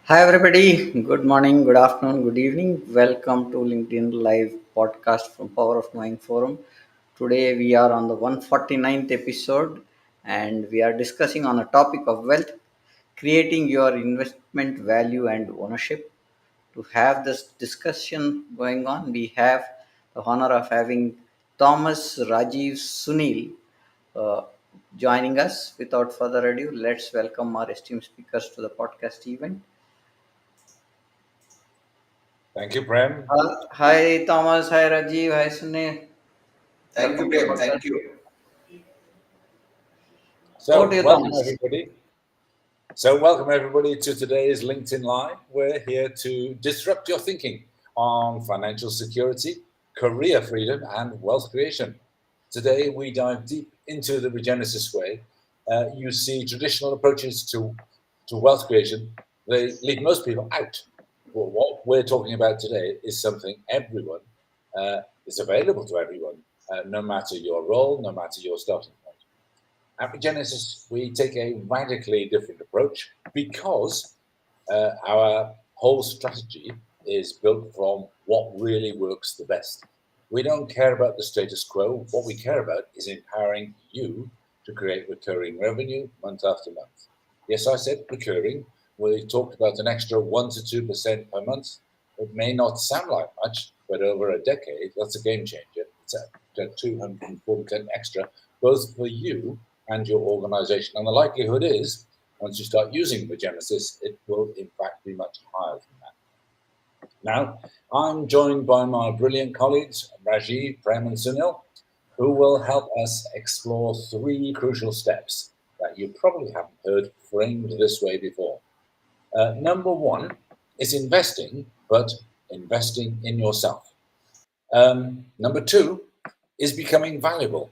Hi, everybody. Good morning, good afternoon, good evening. Welcome to LinkedIn Live podcast from Power of Knowing Forum. Today, we are on the 149th episode and we are discussing on a topic of wealth, creating your investment value and ownership. To have this discussion going on, we have the honor of having Thomas, Rajiv, Sunil uh, joining us. Without further ado, let's welcome our esteemed speakers to the podcast event. Thank you, Prem. Hi Thomas, hi Rajiv, hi Sunil. Thank you, Welcome to the Prem. podcast. Thank you. Over So, to you, welcome Thomas. everybody. Welcome everybody to today's LinkedIn Live. We're here to disrupt your thinking on financial security, career freedom, and wealth creation. Today, we dive deep into the Regenesis way. You see, traditional approaches to wealth creation, they leave most people out. Well, what we're talking about today is something everyone is available to everyone, no matter your role, no matter your starting point. At Genesis, we take a radically different approach because our whole strategy is built from what really works the best. We don't care about the status quo. What we care about is empowering you to create recurring revenue month after month. Yes, I said recurring. We talked about an extra 1 to 2% per month. It may not sound like much, but over a decade, that's a game changer. It's a 240% extra, both for you and your organization. And the likelihood is, once you start using the Genesis, it will in fact be much higher than that. Now, I'm joined by my brilliant colleagues, Rajiv, Prem, and Sunil, who will help us explore three crucial steps that you probably haven't heard framed this way before. Number one is investing, but investing in yourself. Number two is becoming valuable,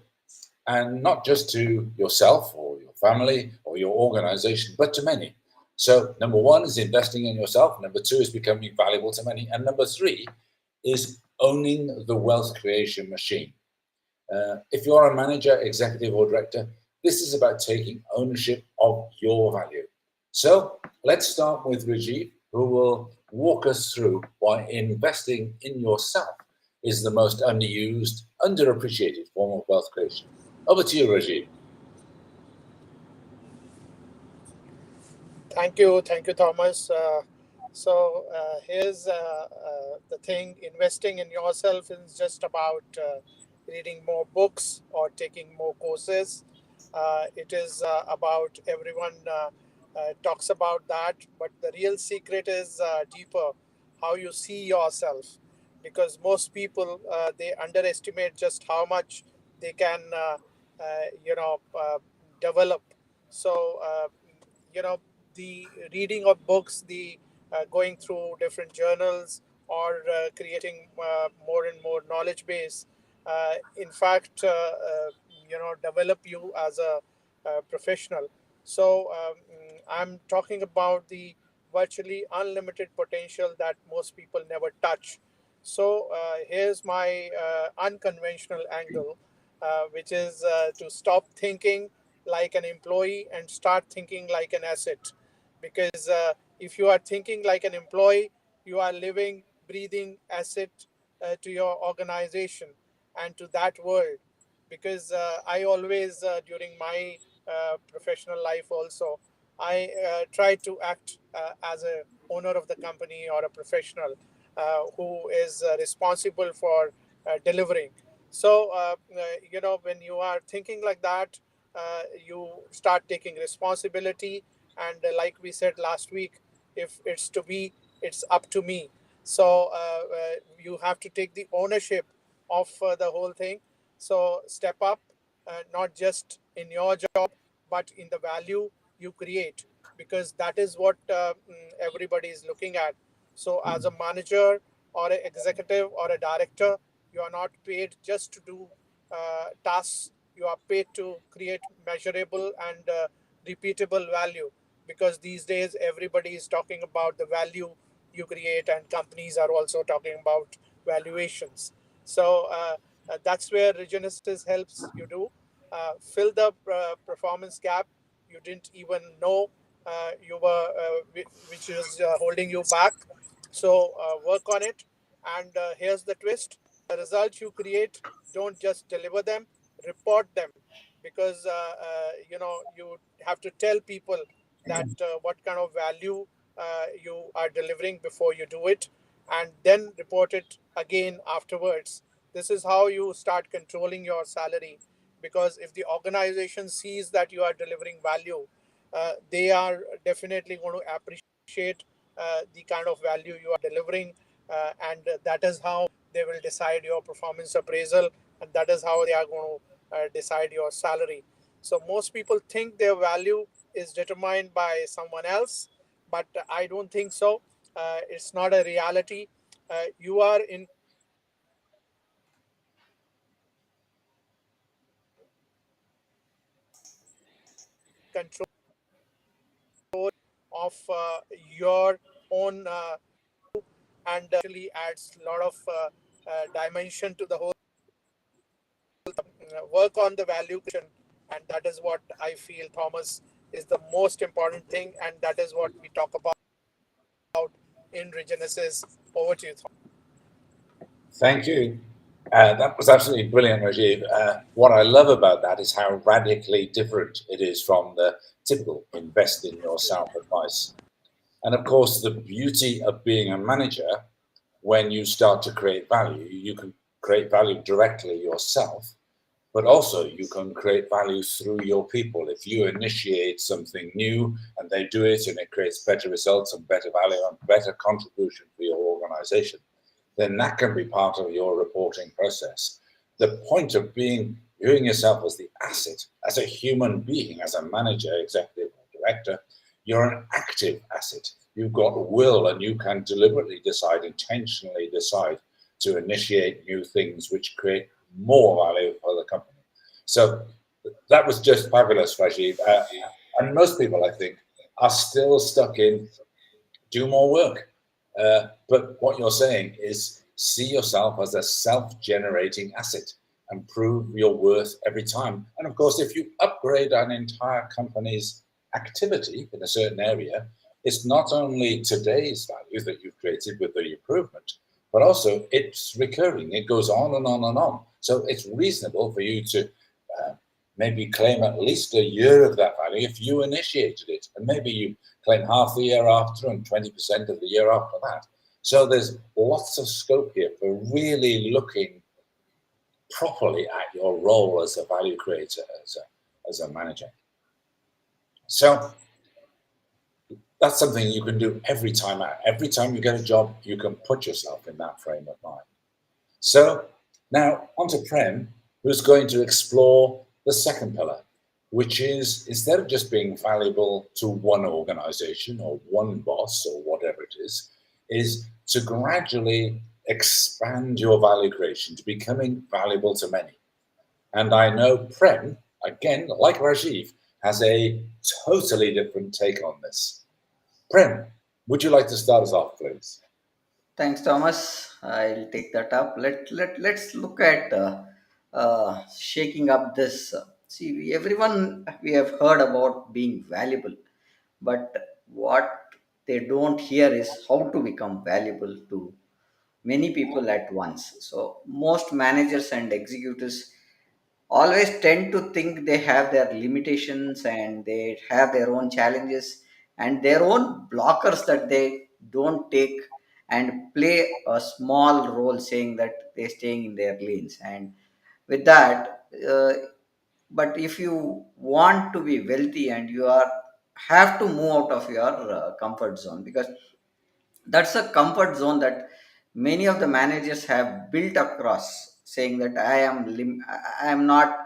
and not just to yourself or your family or your organization, but to many. So, number one is investing in yourself. Number two is becoming valuable to many. And number three is owning the wealth creation machine. If you're a manager, executive, or director, this is about taking ownership of your value. So, let's start with Rajiv, who will walk us through why investing in yourself is the most underused, underappreciated form of wealth creation. Over to you, Rajiv. Thank you, Thomas. Here's the thing: investing in yourself is just about reading more books or taking more courses. It is about everyone talks about that, but the real secret is deeper: how you see yourself. Because most people they underestimate just how much they can, develop. So. You know the reading of books, the going through different journals, or creating more and more knowledge base, in fact, develop you as a professional. So I'm talking about the virtually unlimited potential that most people never touch. So here's my unconventional angle, which is to stop thinking like an employee and start thinking like an asset. Because if you are thinking like an employee, you are living, breathing asset to your organization and to that world. Because I always, during my professional life also, I try to act as a owner of the company or a professional who is responsible for delivering. So, when you are thinking like that, you start taking responsibility. And like we said last week, if it's to be, it's up to me. So you have to take the ownership of the whole thing. So step up, not just in your job, but in the value you create, because that is what everybody is looking at. So as a manager or an executive or a director, you are not paid just to do tasks. You are paid to create measurable and repeatable value, because these days everybody is talking about the value you create, and companies are also talking about valuations. So that's where Regenesis helps you do fill the performance gap you didn't even know you were which is holding you back. So work on it. And here's the twist: the results you create, don't just deliver them, report them, because you have to tell people that what kind of value you are delivering before you do it, and then report it again afterwards. This is how you start controlling your salary, because if the organization sees that you are delivering value, they are definitely going to appreciate the kind of value you are delivering, and that is how they will decide your performance appraisal, and that is how they are going to decide your salary. So most people think their value is determined by someone else, but I don't think so. It's not a reality. You are in control of your own and actually adds a lot of dimension to the whole. Work on the value creation, and that is what I feel, Thomas, is the most important thing, and that is what we talk about in Regenesis. Over to you, Thomas. Thank you. That was absolutely brilliant, Rajiv. What I love about that is how radically different it is from the typical invest in yourself advice. And of course, the beauty of being a manager, when you start to create value, you can create value directly yourself, but also you can create value through your people. If you initiate something new and they do it and it creates better results and better value and better contribution for your organization, then that can be part of your reporting process. The point of viewing yourself as the asset, as a human being, as a manager, executive, or director, you're an active asset. You've got will and you can deliberately decide, intentionally decide to initiate new things which create more value for the company. So that was just fabulous, Rajiv. And most people, I think, are still stuck in do more work. But what you're saying is see yourself as a self-generating asset and prove your worth every time. And of course, if you upgrade an entire company's activity in a certain area, it's not only today's value that you've created with the improvement, but also it's recurring. It goes on and on and on. So it's reasonable for you to maybe claim at least a year of that value if you initiated it. And maybe you claim half the year after and 20% of the year after that. So there's lots of scope here for really looking properly at your role as a value creator, as a manager. So that's something you can do every time out. Every time you get a job, you can put yourself in that frame of mind. So now on to Prem, who's going to explore the second pillar, which is instead of just being valuable to one organization or one boss or whatever it is to gradually expand your value creation to becoming valuable to many. And I know Prem, again, like Rajiv, has a totally different take on this. Prem, would you like to start us off, please? Thanks, Thomas. I'll take that up. Let's look at shaking up this. See, everyone we have heard about being valuable, but what they don't hear is how to become valuable to many people at once. So most managers and executives always tend to think they have their limitations and they have their own challenges and their own blockers that they don't take and play a small role saying that they're staying in their lanes. And with that, but if you want to be wealthy and you are have to move out of your comfort zone, because that's a comfort zone that many of the managers have built across, saying that I am not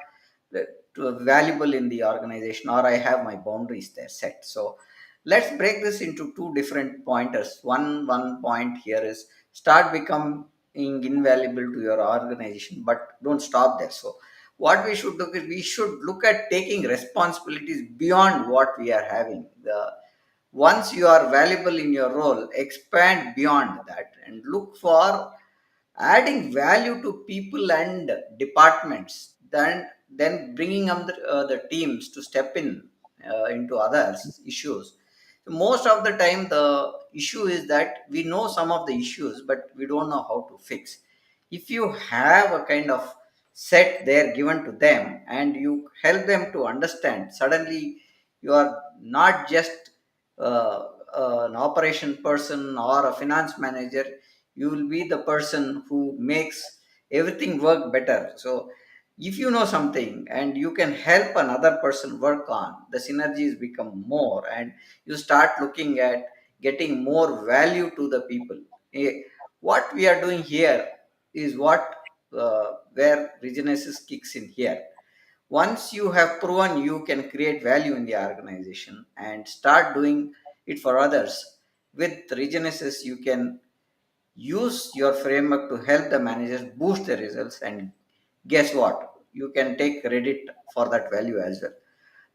valuable in the organization, or I have my boundaries there set. So let's break this into two different pointers. One point here is start becoming invaluable to your organization, but don't stop there. So what we should do is we should look at taking responsibilities beyond what we are having. The once you are valuable in your role, expand beyond that and look for adding value to people and departments, then bringing up the teams to step in into others issues. Most of the time, the issue is that we know some of the issues, but we don't know how to fix. If you have a kind of set there given to them and you help them to understand, suddenly you are not just uh, an operation person or a finance manager, you will be the person who makes everything work better. So if you know something and you can help another person work on, the synergies become more, and you start looking at getting more value to the people. What we are doing here is what where Regenesis kicks in here. Once you have proven you can create value in the organization and start doing it for others, with Regenesis, you can use your framework to help the managers boost the results, and guess what? You can take credit for that value as well.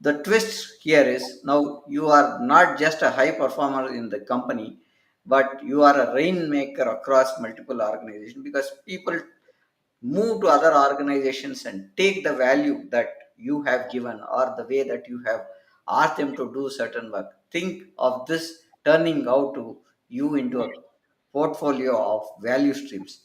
The twist here is now you are not just a high performer in the company, but you are a rainmaker across multiple organizations, because people move to other organizations and take the value that you have given or the way that you have asked them to do certain work. Think of this turning out to you into a portfolio of value streams.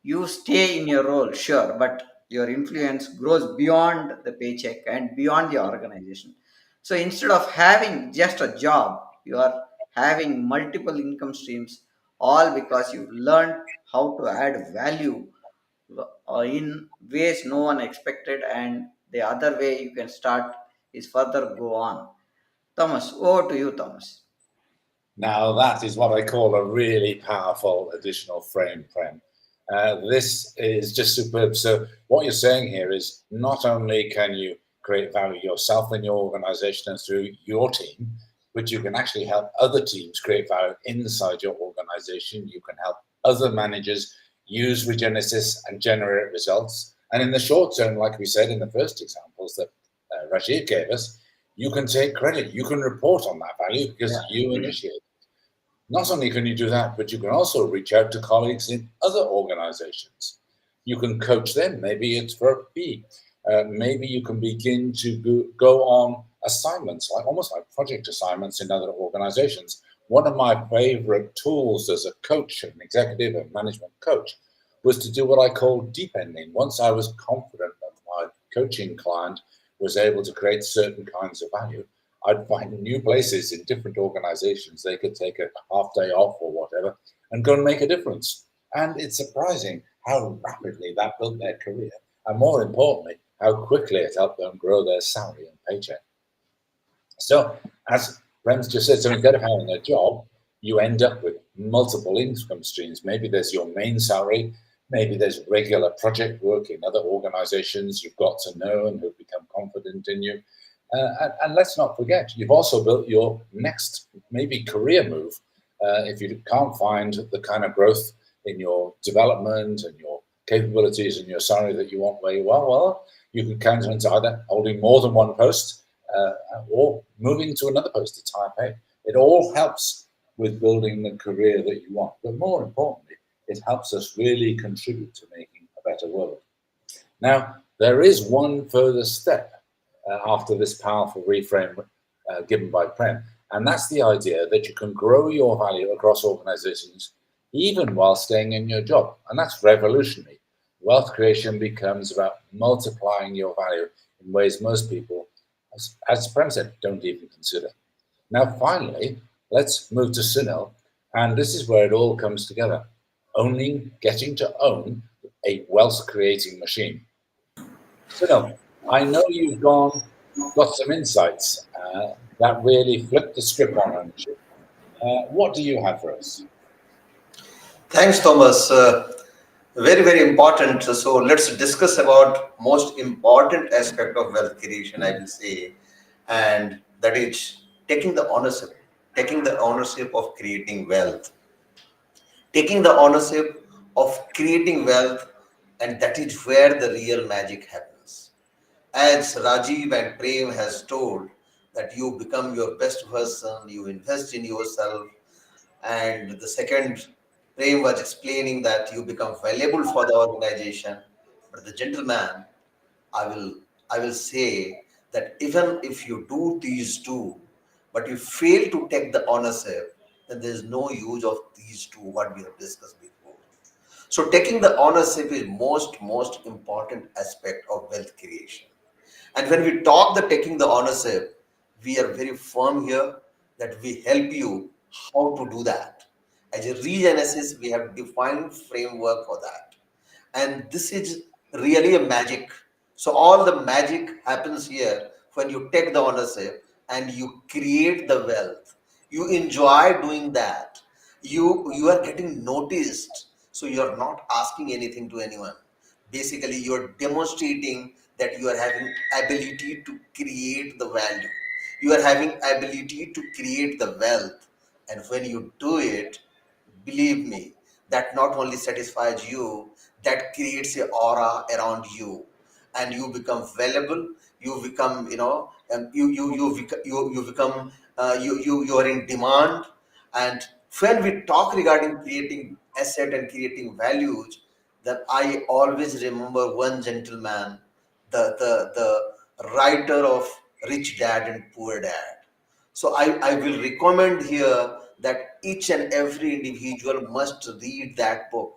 You stay in your role, sure, but your influence grows beyond the paycheck and beyond the organization. So instead of having just a job, you are having multiple income streams, all because you've learned how to add value in ways no one expected, and the other way you can start is further go on. Thomas, over to you, Thomas. Now, that is what I call a really powerful additional frame, Prem. This is just superb. So, what you're saying here is not only can you create value yourself in your organization and through your team, but you can actually help other teams create value inside your organization. You can help other managers use Regenesis and generate results. And in the short term, like we said in the first examples that Rajiv gave us, you can take credit. You can report on that value because Yeah. you initiate. Not only can you do that, but you can also reach out to colleagues in other organizations. You can coach them. Maybe it's for a fee. Maybe you can begin to go on assignments, like almost like project assignments in other organizations. One of my favorite tools as a coach, an executive and management coach, was to do what I call deep ending. Once I was confident that my coaching client was able to create certain kinds of value, I'd find new places in different organizations they could take a half day off or whatever and go and make a difference. And it's surprising how rapidly that built their career. And more importantly, how quickly it helped them grow their salary and paycheck. So, as Prem's just said, so instead of having a job, you end up with multiple income streams. Maybe there's your main salary, maybe there's regular project work in other organizations you've got to know and who've become confident in you. And let's not forget, you've also built your next maybe career move. If you can't find the kind of growth in your development and your capabilities and your salary that you want where you are, well, you can count on either holding more than one post uh, or moving to another post that's higher paid. It all helps with building the career that you want. But more importantly, it helps us really contribute to making a better world. Now, there is one further step after this powerful reframe given by Prem, and that's the idea that you can grow your value across organizations even while staying in your job. And that's revolutionary. Wealth creation becomes about multiplying your value in ways most people, as Prem said, don't even consider. Now, finally, let's move to Sunil, and this is where it all comes together. Getting to own a wealth creating machine. Sunil, I know got some insights that really flip the script on ownership. What do you have for us? Thanks, Thomas. Very, very important. So let's discuss about most important aspect of wealth creation, I will say, and that is taking the ownership of creating wealth, taking the ownership of creating wealth, and that is where the real magic happens. As Rajiv and Prem has told, that you become your best version, you invest in yourself, and the second, Prem was explaining that you become valuable for the organization. But the gentleman, I will I will say that even if you do these two, but you fail to take the ownership, then there is no use of these two, what we have discussed before. So taking the ownership is most important aspect of wealth creation. And when we talk the taking the ownership, we are very firm here that we help you how to do that. As a regenesis, we have defined framework for that. And this is really a magic. So all the magic happens here when you take the ownership and you create the wealth. You enjoy doing that. You are getting noticed. So you are not asking anything to anyone. Basically, you are demonstrating that you are having ability to create the value. You are having ability to create the wealth. And when you do it, believe me, that not only satisfies you, that creates a aura around you, and you become valuable. You become, you become, you are in demand. And when we talk regarding creating asset and creating values, then I always remember one gentleman, the writer of Rich Dad and Poor Dad. So I will recommend here that each and every individual must read that book,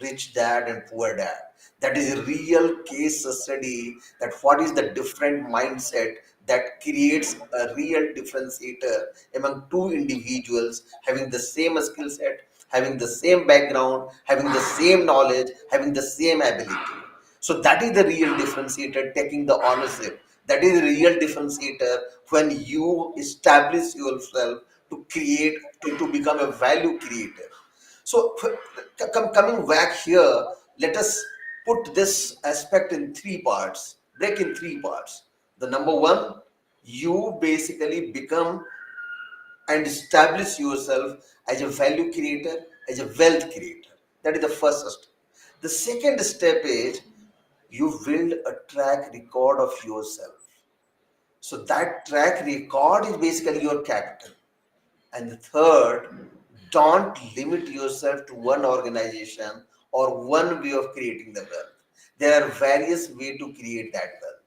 Rich Dad and Poor Dad. That is a real case study that what is the different mindset that creates a real differentiator among two individuals having the same skill set, having the same background, having the same knowledge, having the same ability. So that is the real differentiator, taking the ownership. That is the real differentiator when you establish yourself to create, to become a value creator. So coming back here, let us put this aspect in three parts, break in three parts. The number one, you basically become and establish yourself as a value creator, as a wealth creator. That is the first step. The second step is you build a track record of yourself. So that track record is basically your capital. And the third, don't limit yourself to one organization or one way of creating the wealth. There are various ways to create that wealth.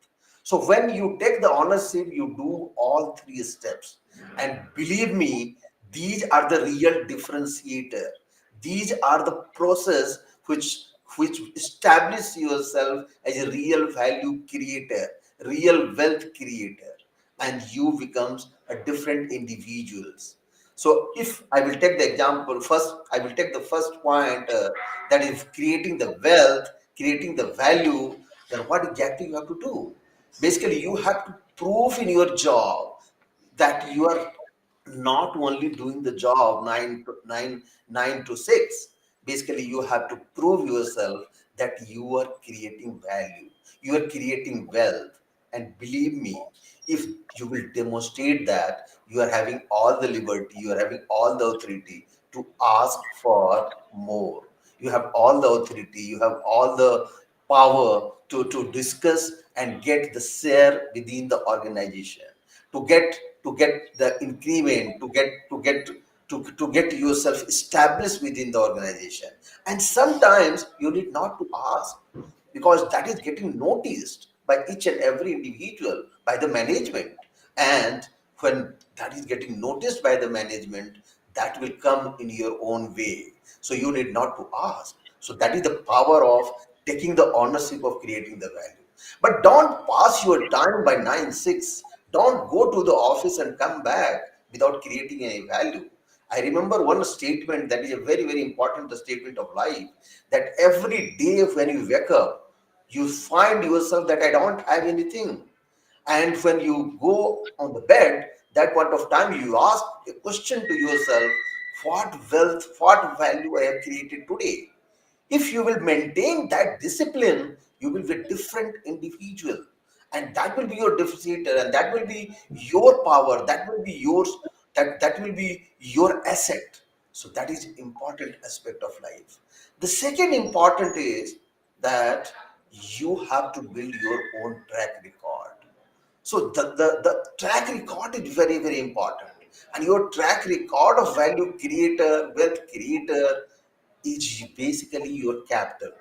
So when you take the ownership, you do all three steps. And believe me, these are the real differentiator. These are the process which establish yourself as a real value creator, real wealth creator, and you becomes a different individuals. So if I will take the example first, I will take the first point, that is creating the wealth, creating the value. Then what exactly you have to do? Basically, you have to prove in your job that you are not only doing the job 9 to 6. Basically, you have to prove yourself that you are creating value, you are creating wealth. And believe me, if you will demonstrate that, you are having all the liberty, you are having all the authority to ask for more. You have all the authority, you have all the power to discuss and get the share within the organization, to get the increment, to get yourself established within the organization. And sometimes you need not to ask, because that is getting noticed by each and every individual, by the management. And when that is getting noticed by the management, that will come in your own way. So you need not to ask. So that is the power of taking the ownership of creating the value. But don't pass your time by 9 6. Don't go to the office and come back without creating any value. I remember one statement that is a very important statement of life, that every day when you wake up, you find yourself that I don't have anything. And when you go on the bed, that point of time you ask a question to yourself, what wealth, what value I have created today? If you will maintain that discipline, you will be a different individual. And that will be your differentiator, and that will be your power, that will be yours, that will be your asset. So that is important aspect of life. The second important is that you have to build your own track record. So the track record is very important. And your track record of value creator, wealth creator, is basically your capital.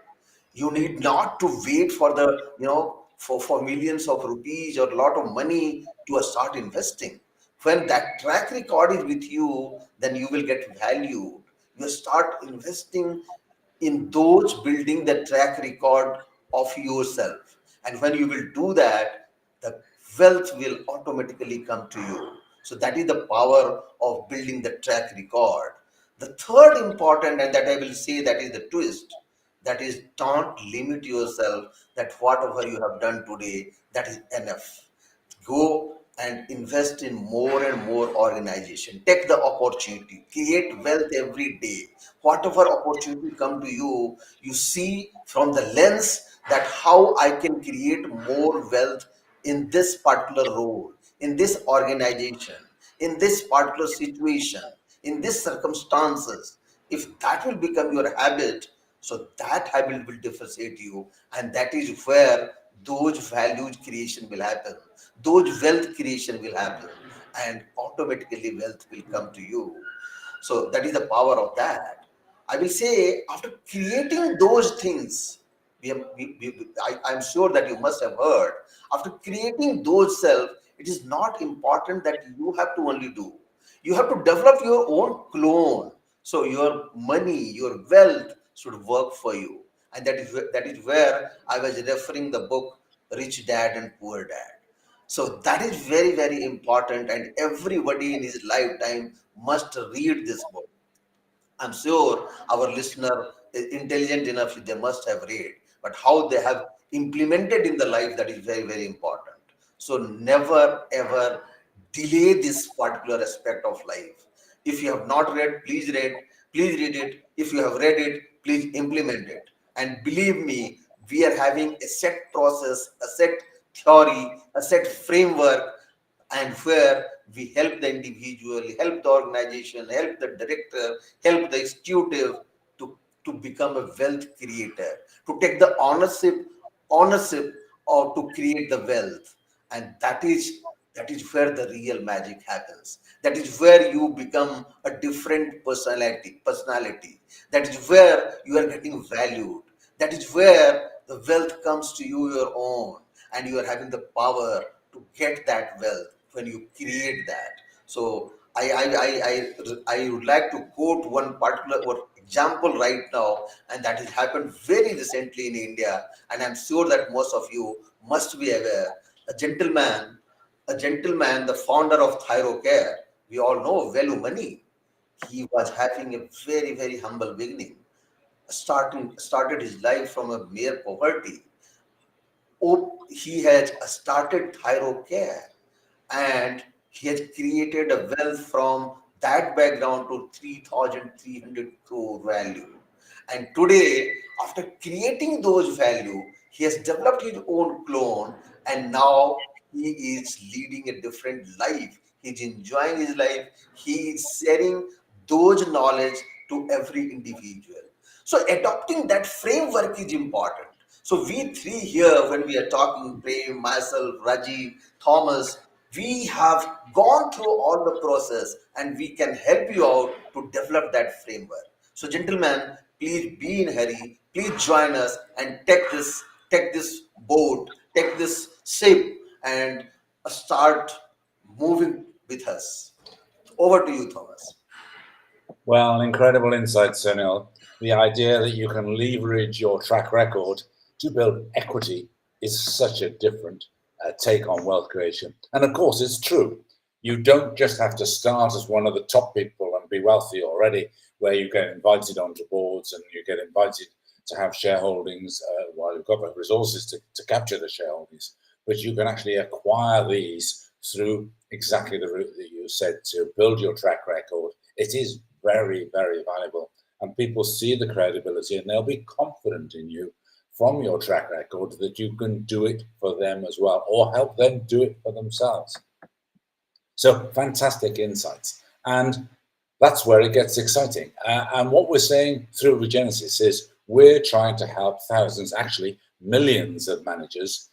You need not to wait for for millions of rupees or a lot of money to start investing. When that track record is with you, then you will get valued. You start investing in those building the track record of yourself. And when you will do that, the wealth will automatically come to you. So that is the power of building the track record. The third important, and that I will say that is the twist, that is, don't limit yourself that whatever you have done today, that is enough. Go and invest in more and more organization. Take the opportunity, create wealth every day. Whatever opportunity come to you, you see from the lens that how I can create more wealth in this particular role, in this organization, in this particular situation, in this circumstances. If that will become your habit, so that habit will differentiate you, and that is where those values creation will happen, those wealth creation will happen, and automatically wealth will come to you. So that is the power of that. I will say, after creating those things, I'm sure that you must have heard, after creating those self, it is not important that you have to only do. You have to develop your own clone. So your money, your wealth should work for you. And that is where I was referring the book Rich Dad and Poor Dad. So that is very, very important, and everybody in his lifetime must read this book. I'm sure our listener is intelligent enough, they must have read, but how they have implemented in the life, that is very, very important. So never ever delay this particular aspect of life. If you have not read, please read it. If you have read it, please implement it. And believe me, we are having a set process, a set theory, a set framework, and where we help the individual, help the organization, help the director, help the executive to become a wealth creator, to take the ownership or to create the wealth. And that is where the real magic happens. That is where you become a different personality. That is where you are getting valued. That is where the wealth comes to you your own, and you are having the power to get that wealth when you create that. So I would like to quote one particular example right now, and that has happened very recently in India, and I'm sure that most of you must be aware. A gentleman, the founder of Thyrocare, we all know Velu Money. He was having a very, very humble beginning, started his life from a mere poverty. He has started Thyrocare, and he has created a wealth from that background to 3,300 crore value. And today, after creating those value, he has developed his own clone, and now he is leading a different life. He's enjoying his life. He is sharing those knowledge to every individual. So adopting that framework is important. So we three here, when we are talking, Prem, myself, Rajiv, Thomas, we have gone through all the process, and we can help you out to develop that framework. So gentlemen, please be in hurry. Please join us and take this boat, take this ship, and start moving with us. Over to you, Thomas. Well, an incredible insight, Sunil. The idea that you can leverage your track record to build equity is such a different take on wealth creation. And of course, it's true. You don't just have to start as one of the top people and be wealthy already, where you get invited onto boards and you get invited to have shareholdings while you've got the resources to capture the shareholdings. But you can actually acquire these through exactly the route that you said, to build your track record. It is very, very valuable. And people see the credibility and they'll be confident in you from your track record that you can do it for them as well, or help them do it for themselves. So fantastic insights. And that's where it gets exciting. And what we're saying through Regenesis is we're trying to help thousands, actually millions of managers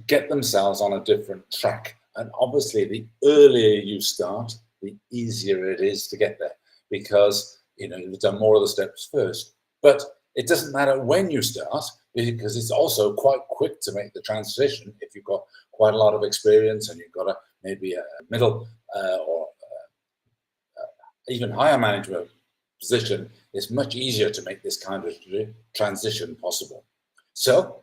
get themselves on a different track. And obviously, the earlier you start, the easier it is to get there, because you've done more of the steps first. But it doesn't matter when you start, because it's also quite quick to make the transition if you've got quite a lot of experience and you've got maybe a middle or even higher management position, it's much easier to make this kind of transition possible. So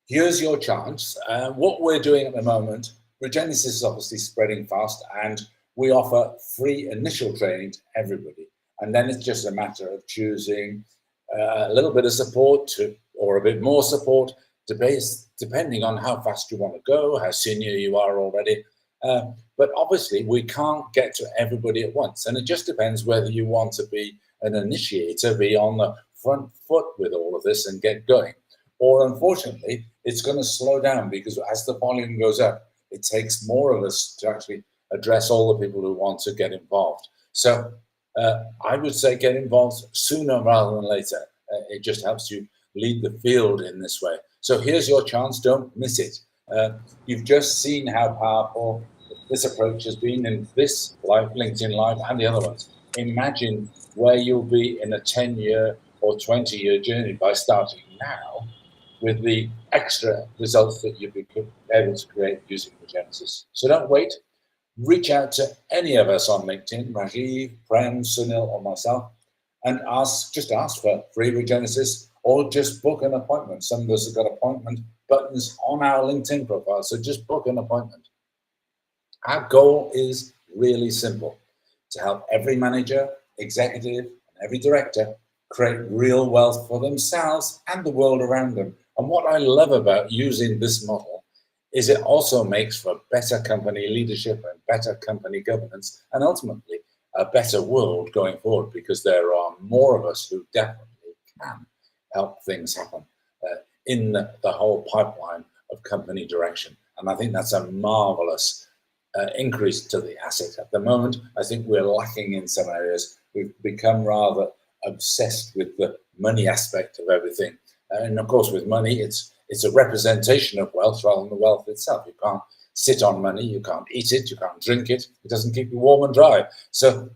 here's your chance. What we're doing at the moment, Regenesis is obviously spreading fast, and we offer free initial training to everybody. And then it's just a matter of choosing a little bit of support or a bit more support, depending on how fast you want to go, how senior you are already. But obviously, we can't get to everybody at once. And it just depends whether you want to be an initiator, be on the front foot with all of this and get going. Or unfortunately, it's going to slow down because as the volume goes up, it takes more of us to actually address all the people who want to get involved. So I would say get involved sooner rather than later. It just helps you lead the field in this way. So here's your chance. Don't miss it. You've just seen how powerful this approach has been in this live, LinkedIn Live and the other ones. Imagine where you'll be in a 10-year or 20-year journey by starting now with the extra results that you'll be able to create using Regenesis. So don't wait. Reach out to any of us on LinkedIn, Rajiv, Prem, Sunil, or myself, and just ask for free Regenesis or just book an appointment. Some of us have got appointment buttons on our LinkedIn profile, so just book an appointment. Our goal is really simple: to help every manager, executive, and every director create real wealth for themselves and the world around them. And what I love about using this model is it also makes for better company leadership and better company governance, and ultimately a better world going forward, because there are more of us who definitely can help things happen in the whole pipeline of company direction. And I think that's a marvelous increase to the asset. At the moment, I think we're lacking in some areas. We've become rather obsessed with the money aspect of everything. And of course, with money, it's a representation of wealth rather than the wealth itself. You can't sit on money, you can't eat it, you can't drink it. It doesn't keep you warm and dry. So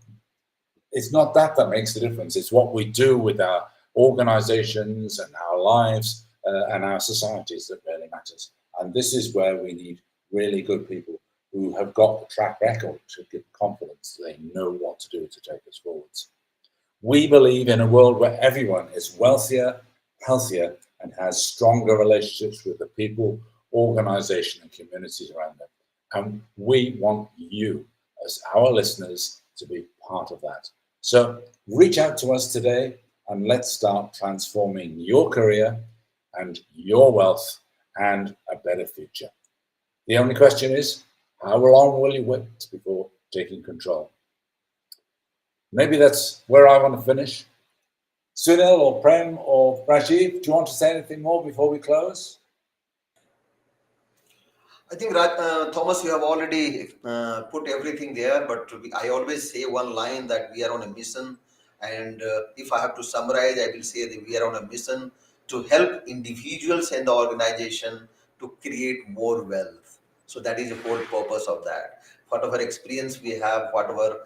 it's not that makes the difference. It's what we do with our organizations and our lives and our societies that really matters. And this is where we need really good people who have got the track record to give confidence they know what to do to take us forwards. We believe in a world where everyone is wealthier, healthier, and has stronger relationships with the people, organization, and communities around them. And we want you, as our listeners, to be part of that. So reach out to us today and let's start transforming your career and your wealth and a better future. The only question is, how long will you wait before taking control? Maybe that's where I want to finish. Sunil or Prem or Rajiv, do you want to say anything more before we close? I think, Thomas, you have already put everything there, but I always say one line that we are on a mission. And if I have to summarize, I will say that we are on a mission to help individuals and the organization to create more wealth. So that is the whole purpose of that. Whatever experience we have, whatever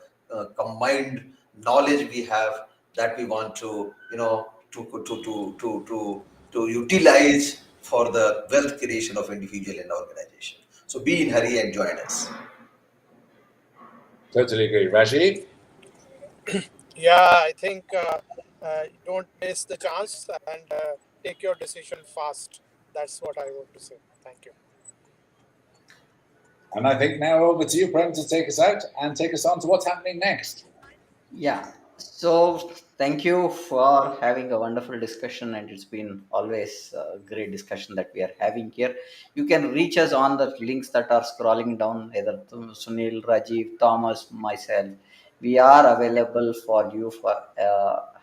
combined knowledge we have, that we want to, to utilize for the wealth creation of individual and organization. So be in hurry and join us. Totally agree. Rajiv? Yeah, I think don't miss the chance and take your decision fast. That's what I want to say. Thank you. And I think now over to you, Prem, to take us out and take us on to what's happening next. Yeah. So thank you for having a wonderful discussion, and it's been always a great discussion that we are having here. You can reach us on the links that are scrolling down, either Sunil, Rajiv, Thomas, myself. We are available for you for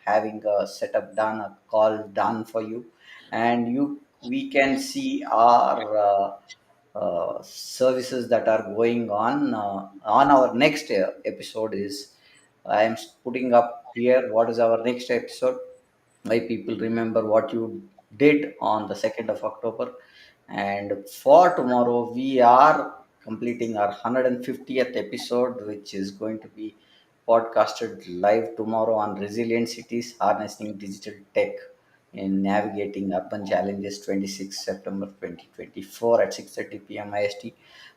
having a setup done, a call done for you, and we can see our services that are going on our next episode is I am putting up here what is our next episode. Why people remember what you did on the 2nd of October. And for tomorrow, we are completing our 150th episode, which is going to be podcasted live tomorrow on Resilient Cities, Harnessing Digital Tech in navigating urban challenges, 26 September 2024 at 6:30 p.m. IST.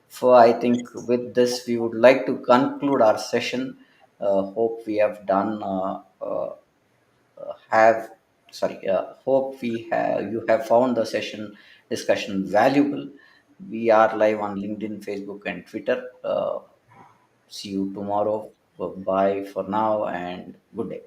So I think with this we would like to conclude our session. Hope we have done have sorry hope we have you have found the session discussion valuable. We are live on LinkedIn, Facebook, and Twitter. See you tomorrow. Bye for now and good day.